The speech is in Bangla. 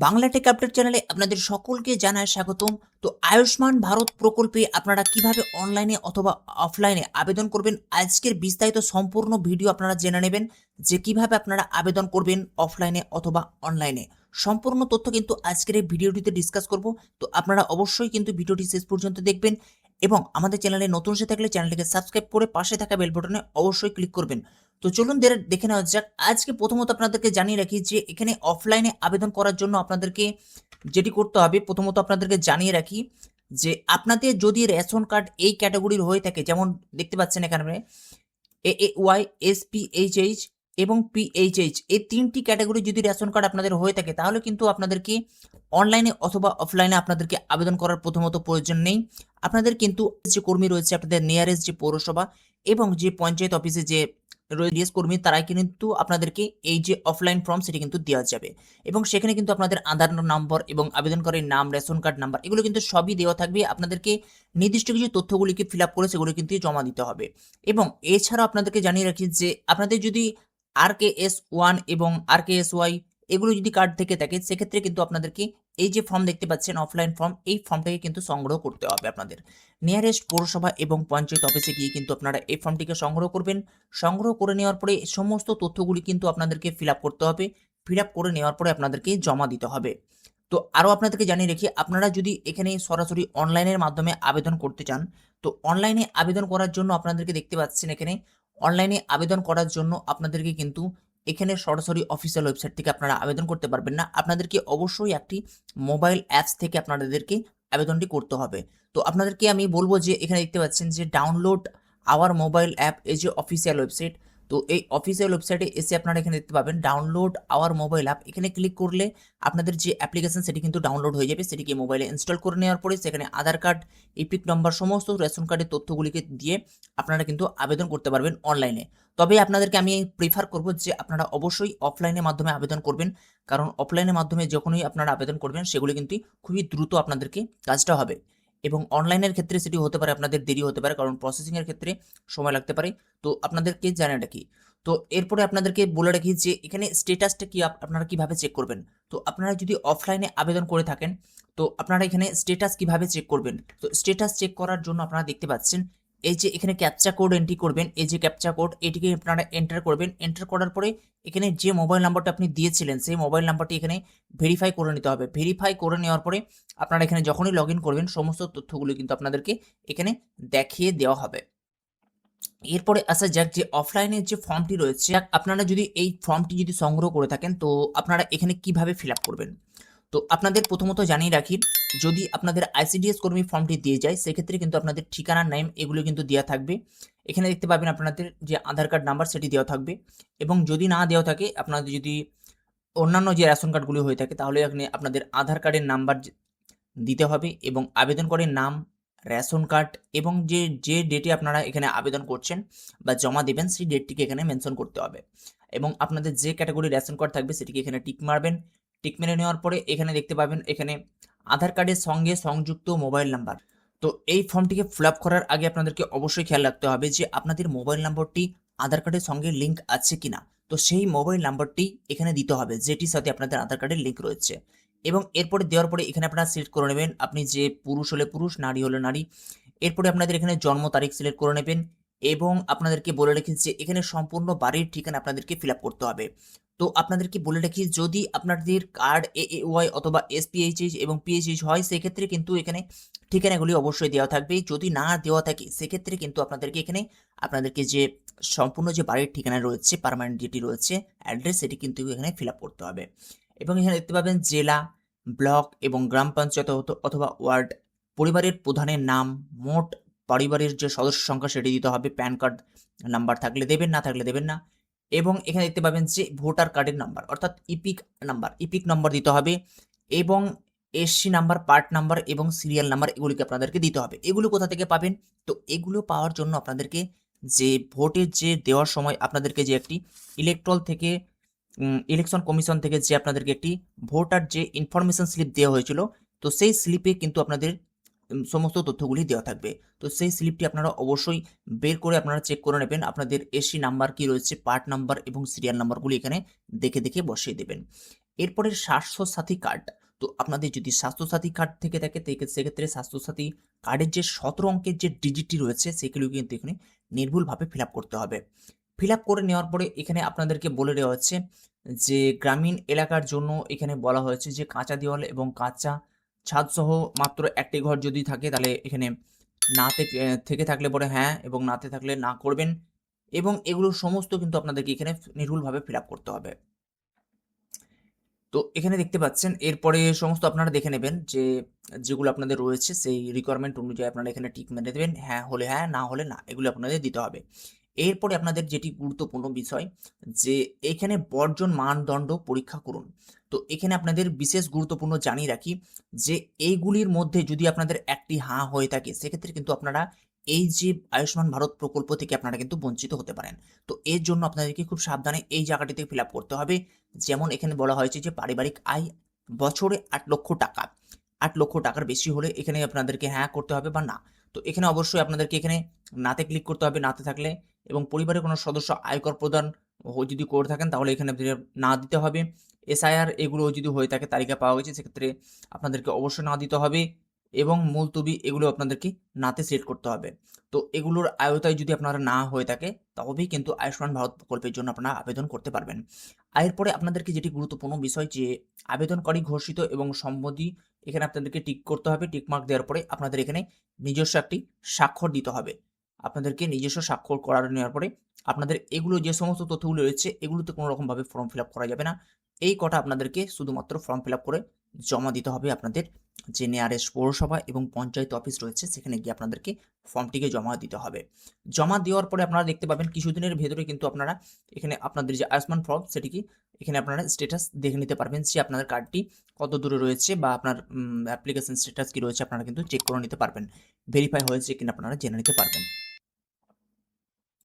বাংলা টেক আপডেট চ্যানেলে আপনাদের সকলকে জানায় স্বাগতম। তো আয়ুষ্মান ভারত প্রকল্পে আপনারা কিভাবে অনলাইনে অথবা অফলাইনে আবেদন করবেন, আজকের বিস্তারিত সম্পূর্ণ ভিডিও আপনারা জেনে নেবেন যে কিভাবে আপনারা আবেদন করবেন অফলাইনে অথবা অনলাইনে। সম্পূর্ণ তথ্য কিন্তু আজকের এই ভিডিওটিতে ডিসকাস করব। তো আপনারা অবশ্যই কিন্তু ভিডিওটি শেষ পর্যন্ত দেখবেন এবং আমাদের চ্যানেলে নতুন এসে থাকলে চ্যানেলটিকে সাবস্ক্রাইব করে পাশে থাকা বেল বাটনে অবশ্যই ক্লিক করবেন। তো চলুন দেখে নেওয়া যাক। আজকে প্রথমত আপনাদেরকে জানিয়ে রাখি যে এখানে অফলাইনে আবেদন করার জন্য আপনাদেরকে যেটি করতে হবে, প্রথমত আপনাদেরকে জানিয়ে রাখি যে আপনাদের যদি রেশন কার্ড এই ক্যাটাগরির হয়ে থাকে, যেমন দেখতে পাচ্ছেন এখানে AAY, SPHH এবং PHH, এই তিনটি ক্যাটাগরি যদি রেশন কার্ড আপনাদের হয়ে থাকে তাহলে কিন্তু আপনাদেরকে অনলাইনে অথবা অফলাইনে আপনাদেরকে আবেদন করার প্রথমত প্রয়োজন নেই। আপনাদের কিন্তু যে কর্মী রয়েছে আপনাদের নিয়ারেস্ট যে পৌরসভা এবং যে পঞ্চায়েত অফিসে যে রয়েছে কর্মী, তারাই কিন্তু আপনাদেরকে এই যে অফলাইন ফর্ম সেটি কিন্তু দেওয়া যাবে এবং সেখানে কিন্তু আপনাদের আধার নম্বর এবং আবেদনকারীর নাম, রেশন কার্ড নাম্বার এগুলো কিন্তু সবই দেওয়া থাকবে। আপনাদেরকে নির্দিষ্ট কিছু তথ্যগুলিকে ফিল আপ করে সেগুলো কিন্তু জমা দিতে হবে। এবং এছাড়াও আপনাদেরকে জানিয়ে রাখি যে আপনাদের যদি RKS1 এবং RKSY এগুলো যদি কার্ড থেকে থাকে সেক্ষেত্রে কিন্তু আপনাদেরকে এই যে ফর্ম দেখতে পাচ্ছেন অফলাইন ফর্ম, এই ফর্মটাকে কিন্তু সংগ্রহ করতে হবে। আপনাদের নিয়ারেস্ট পৌরসভা এবং পঞ্চায়েত অফিসে গিয়ে কিন্তু আপনারা এই ফর্মটিকে সংগ্রহ করবেন। সংগ্রহ করে নেওয়ার পরে সমস্ত তথ্যগুলি কিন্তু আপনাদেরকে ফিল আপ করতে হবে। ফিল আপ করে নেওয়ার পরে আপনাদেরকে জমা দিতে হবে। তো আরও আপনাদেরকে জানিয়ে রেখি, আপনারা যদি এখানে সরাসরি অনলাইনের মাধ্যমে আবেদন করতে চান, তো অনলাইনে আবেদন করার জন্য আপনাদেরকে দেখতে পাচ্ছেন এখানে অনলাইনে আবেদন করার জন্য আপনাদেরকে কিন্তু এখানে সরাসরি অফিসিয়াল ওয়েবসাইট থেকে আপনারা আবেদন করতে পারবেন না। আপনাদেরকে অবশ্যই একটি মোবাইল অ্যাপস থেকে আপনাদেরকে আবেদনটি করতে হবে। তো আপনাদেরকে আমি বলবো যে এখানে দেখতে পাচ্ছেন যে ডাউনলোড আওয়ার মোবাইল অ্যাপ, এই যে অফিসিয়াল ওয়েবসাইট। তো এই অফিসিয়াল ওয়েবসাইটে এসে আপনারা এখানে দেখতে পাবেন ডাউনলোড আওয়ার মোবাইল অ্যাপ। এখানে ক্লিক করলে আপনাদের যে অ্যাপ্লিকেশন সেটি কিন্তু ডাউনলোড হয়ে যাবে। সেটিকে মোবাইলে ইনস্টল করে নেওয়ার পরে সেখানে আধার কার্ড, ইপিক নম্বর, সমস্ত রেশন কার্ডের তথ্যগুলিকে দিয়ে আপনারা কিন্তু আবেদন করতে পারবেন অনলাইনে। তবে আপনাদেরকে আমি প্রিফার করব যে আপনারা অবশ্যই অফলাইনের মাধ্যমে আবেদন করবেন, কারণ অফলাইনের মাধ্যমে যখনই আপনারা আবেদন করবেন সেগুলি কিন্তু খুবই দ্রুত আপনাদেরকে কাজটা হবে। এবং অনলাইনের ক্ষেত্রে সেটি হতে পারে আপনাদের দেরি হতে পারে, কারণ প্রসেসিংয়ের ক্ষেত্রে সময় লাগতে পারে। তো আপনাদেরকে জানিয়ে রাখি। তো এরপরে আপনাদেরকে বলে রাখি যে এখানে স্টেটাসটা কি আপনারা কিভাবে চেক করবেন। তো আপনারা যদি অফলাইনে আবেদন করে থাকেন তো আপনারা এখানে স্টেটাস কিভাবে চেক করবেন। তো স্টেটাস চেক করার জন্য আপনারা দেখতে পাচ্ছেন এই যে এখানে ক্যাপচা কোড এন্ট্রি করবেন। এই যে ক্যাপচা কোড এটিকে আপনারা এন্টার করবেন। এন্টার করার পরে এখানে যে মোবাইল নাম্বারটা আপনি দিয়েছিলেন সেই মোবাইল নাম্বারটি এখানে ভেরিফাই করে নিতে হবে। ভেরিফাই করে নেওয়ার পরে আপনারা এখানে যখনই লগ ইন করবেন সমস্ত তথ্যগুলো কিন্তু আপনাদেরকে এখানে দেখিয়ে দেওয়া হবে। এরপরে আসা যাক যে অফলাইনের যে ফর্মটি রয়েছে, আপনারা যদি এই ফর্মটি যদি সংগ্রহ করে থাকেন তো আপনারা এখানে কিভাবে ফিল আপ করবেন। তো আপনাদের প্রথমত জানিয়ে রাখি, যদি আপনাদের ICDS কর্মী ফর্মটি দিয়ে যায় সেক্ষেত্রে কিন্তু আপনাদের ঠিকানার নেম এগুলো কিন্তু দেওয়া থাকবে। এখানে দেখতে পাবেন আপনাদের যে আধার কার্ড নাম্বার সেটি দেওয়া থাকবে। এবং যদি না দেওয়া থাকে, আপনাদের যদি অন্যান্য যে রেশন কার্ডগুলি হয়ে থাকে তাহলে এখানে আপনাদের আধার কার্ডের নাম্বার দিতে হবে এবং আবেদনকারীর নাম, রেশন কার্ড এবং যে ডেটে আপনারা এখানে আবেদন করছেন বা জমা দেবেন সেই ডেটটিকে এখানে মেনশন করতে হবে। এবং আপনাদের যে ক্যাটাগরি রেশন কার্ড থাকবে সেটিকে এখানে টিক মারবেন। টিক মেরে নেওয়ার পরে এখানে দেখতে পাবেন এখানে আধার কার্ডের সঙ্গে সংযুক্ত মোবাইল নাম্বার। তো এই ফর্মটিকে ফিল আপ করার আগে আপনাদেরকে অবশ্যই খেয়াল রাখতে হবে যে আপনাদের মোবাইল নাম্বারটি আধার কার্ডের সঙ্গে লিঙ্ক আছে কিনা। তো সেই মোবাইল নাম্বারটি এখানে দিতে হবে যেটির সাথে আপনাদের আধার কার্ডের লিঙ্ক রয়েছে। এবং এরপরে দেওয়ার পরে এখানে আপনারা সিলেক্ট করে নেবেন আপনি যে পুরুষ হলে পুরুষ, নারী হলে নারী। এরপরে আপনাদের এখানে জন্ম তারিখ সিলেক্ট করে নেবেন এবং আপনাদেরকে বলে রেখেছি যে এখানে সম্পূর্ণ বাড়ির ঠিকানা আপনাদেরকে ফিল আপ করতে হবে। তো আপনাদেরকে বলে রাখি, যদি আপনাদের কার্ড AAY অথবা SPHH এবং PHH হয় সেক্ষেত্রে কিন্তু এখানে ঠিকানাগুলি অবশ্যই দেওয়া থাকবে। যদি না দেওয়া থাকে সেক্ষেত্রে কিন্তু আপনাদেরকে এখানে আপনাদেরকে যে সম্পূর্ণ যে বাড়ির ঠিকানা রয়েছে, পার্মানেন্ট যেটি রয়েছে অ্যাড্রেস, সেটি কিন্তু এখানে ফিল আপ করতে হবে। এবং এখানে দেখতে পাবেন জেলা, ব্লক এবং গ্রাম পঞ্চায়েত অথবা ওয়ার্ড, পরিবারের প্রধানের নাম, মোট পরিবারের যে সদস্য সংখ্যা সেটি দিতে হবে। প্যান কার্ড নাম্বার থাকলে দেবেন, না থাকলে দেবেন না। এবং এখানে দেখতে পাবেন যে ভোটার কার্ডের নাম্বার অর্থাৎ ইপিক নাম্বার দিতে হবে এবং SC নাম্বার, পার্ট নাম্বার এবং সিরিয়াল নাম্বার এগুলিকে আপনাদেরকে দিতে হবে। এগুলো কোথা থেকে পাবেন? তো এগুলো পাওয়ার জন্য আপনাদেরকে যে ভোটের যে দেওয়ার সময় আপনাদেরকে যে একটি ইলেকশন কমিশন থেকে যে আপনাদেরকে একটি ভোটার যে ইনফরমেশন স্লিপ দেওয়া হয়েছিল, তো সেই স্লিপে কিন্তু আপনাদের সমস্ত তথ্যগুলি দেওয়া থাকবে। তো সেই স্লিপটি আপনারা অবশ্যই বের করে আপনারা চেক করে নেবেন আপনাদের SC নাম্বার কি রয়েছে, পার্ট নাম্বার এবং সিরিয়াল নাম্বারগুলি এখানে দেখে দেখে বসিয়ে দেবেন। এরপরে স্বাস্থ্যসাথী কার্ড। তো আপনাদের যদি স্বাস্থ্যসাথী কার্ড থেকে থাকে সেক্ষেত্রে স্বাস্থ্যসাথী কার্ডের যে 17 অঙ্কের যে ডিজিটটি রয়েছে সেগুলো কিন্তু এখানে নির্ভুলভাবে ফিল আপ করতে হবে। ফিল আপ করে নেওয়ার পরে এখানে আপনাদেরকে বলে দেওয়া হচ্ছে যে গ্রামীণ এলাকার জন্য এখানে বলা হয়েছে যে কাঁচা দেওয়াল এবং কাঁচা ছাদসহ মাত্র একটি ঘর যদি থাকে তাহলে এখানে না থেকে থাকলে পরে হ্যাঁ এবং নাতে থাকলে না করবেন, এবং এগুলো সমস্ত কিন্তু আপনাদেরকে এখানে নির্ভুলভাবে ফিল আপ করতে হবে। তো এখানে দেখতে পাচ্ছেন এরপরে সমস্ত আপনারা দেখে নেবেন যে যেগুলো আপনাদের রয়েছে সেই রিকোয়ারমেন্ট অনুযায়ী আপনারা এখানে টিক মেরে দেবেন, হ্যাঁ হলে হ্যাঁ, না হলে না, এগুলো আপনাদের দিতে হবে। এরপরে আপনাদের যেটি গুরুত্বপূর্ণ বিষয় যে এখানে বর্জন মানদণ্ড পরীক্ষা করুন। তো এখানে আপনাদের বিশেষ গুরুত্বপূর্ণ জানিয়ে রাখি যে এইগুলির মধ্যে যদি আপনাদের একটি হ্যাঁ হয়ে থাকে সেক্ষেত্রে কিন্তু আপনারা এই যে আয়ুষ্মান ভারত প্রকল্প থেকে আপনারা কিন্তু বঞ্চিত হতে পারেন। তো এর জন্য আপনাদেরকে খুব সাবধানে এই জায়গাটিতে ফিল আপ করতে হবে। যেমন এখানে বলা হয়েছে যে পারিবারিক আয় বছরে 8 লক্ষ টাকা, 8 লক্ষ টাকার বেশি হলে এখানে আপনাদেরকে হ্যাঁ করতে হবে বা না। তো এখানে অবশ্যই আপনাদেরকে এখানে নাতে ক্লিক করতে হবে, নাতে থাকলে, এবং পরিবারের কোনো সদস্য আয়কর প্রদান যদি করে থাকেন তাহলে এখানে আপনাদের না দিতে হবে। এসআইআর এগুলো যদি হয়ে থাকে, তালিকা পাওয়া গেছে, সেক্ষেত্রে আপনাদেরকে অবশ্যই না দিতে হবে, এবং মুলতবি এগুলো আপনাদেরকে নাতে সিলেক্ট করতে হবে। তো এগুলোর আয়তায় যদি আপনারা না হয়ে থাকে তবেই কিন্তু আয়ুষ্মান ভারত প্রকল্পের জন্য আপনারা আবেদন করতে পারবেন। এরপরে আপনাদেরকে যেটি গুরুত্বপূর্ণ বিষয় যে আবেদনকারী ঘোষিত এবং সম্মতি, এখানে আপনাদেরকে টিক করতে হবে। টিক মার্ক দেওয়ার পরে আপনাদের এখানে নিজস্ব একটি স্বাক্ষর দিতে হবে। আপনাদেরকে নিজস্ব স্বাক্ষর করার নেওয়ার পরে আপনাদের এগুলো যে সমস্ত তথ্যগুলো রয়েছে এগুলোতে কোনো রকমভাবে ফর্ম ফিল আপ করা যাবে না। এই কটা আপনাদেরকে শুধুমাত্র ফর্ম ফিল আপ করে জমা দিতে হবে আপনাদের যে নিয়ারেস্ট পৌরসভা এবং পঞ্চায়েত অফিস রয়েছে সেখানে গিয়ে আপনাদেরকে ফর্মটিকে জমা দিতে হবে। জমা দেওয়ার পরে আপনারা দেখতে পাবেন কিছুদিনের ভেতরে কিন্তু আপনারা এখানে আপনাদের যে আয়ুষ্মান ফর্ম সেটিকে এখানে আপনারা স্ট্যাটাস দেখে নিতে পারবেন যে আপনাদের কার্ডটি কত দূরে রয়েছে বা আপনার অ্যাপ্লিকেশন স্ট্যাটাস কি রয়েছে আপনারা কিন্তু চেক করে নিতে পারবেন, ভেরিফাই হয়েছে কিনা আপনারা জেনে নিতে পারবেন।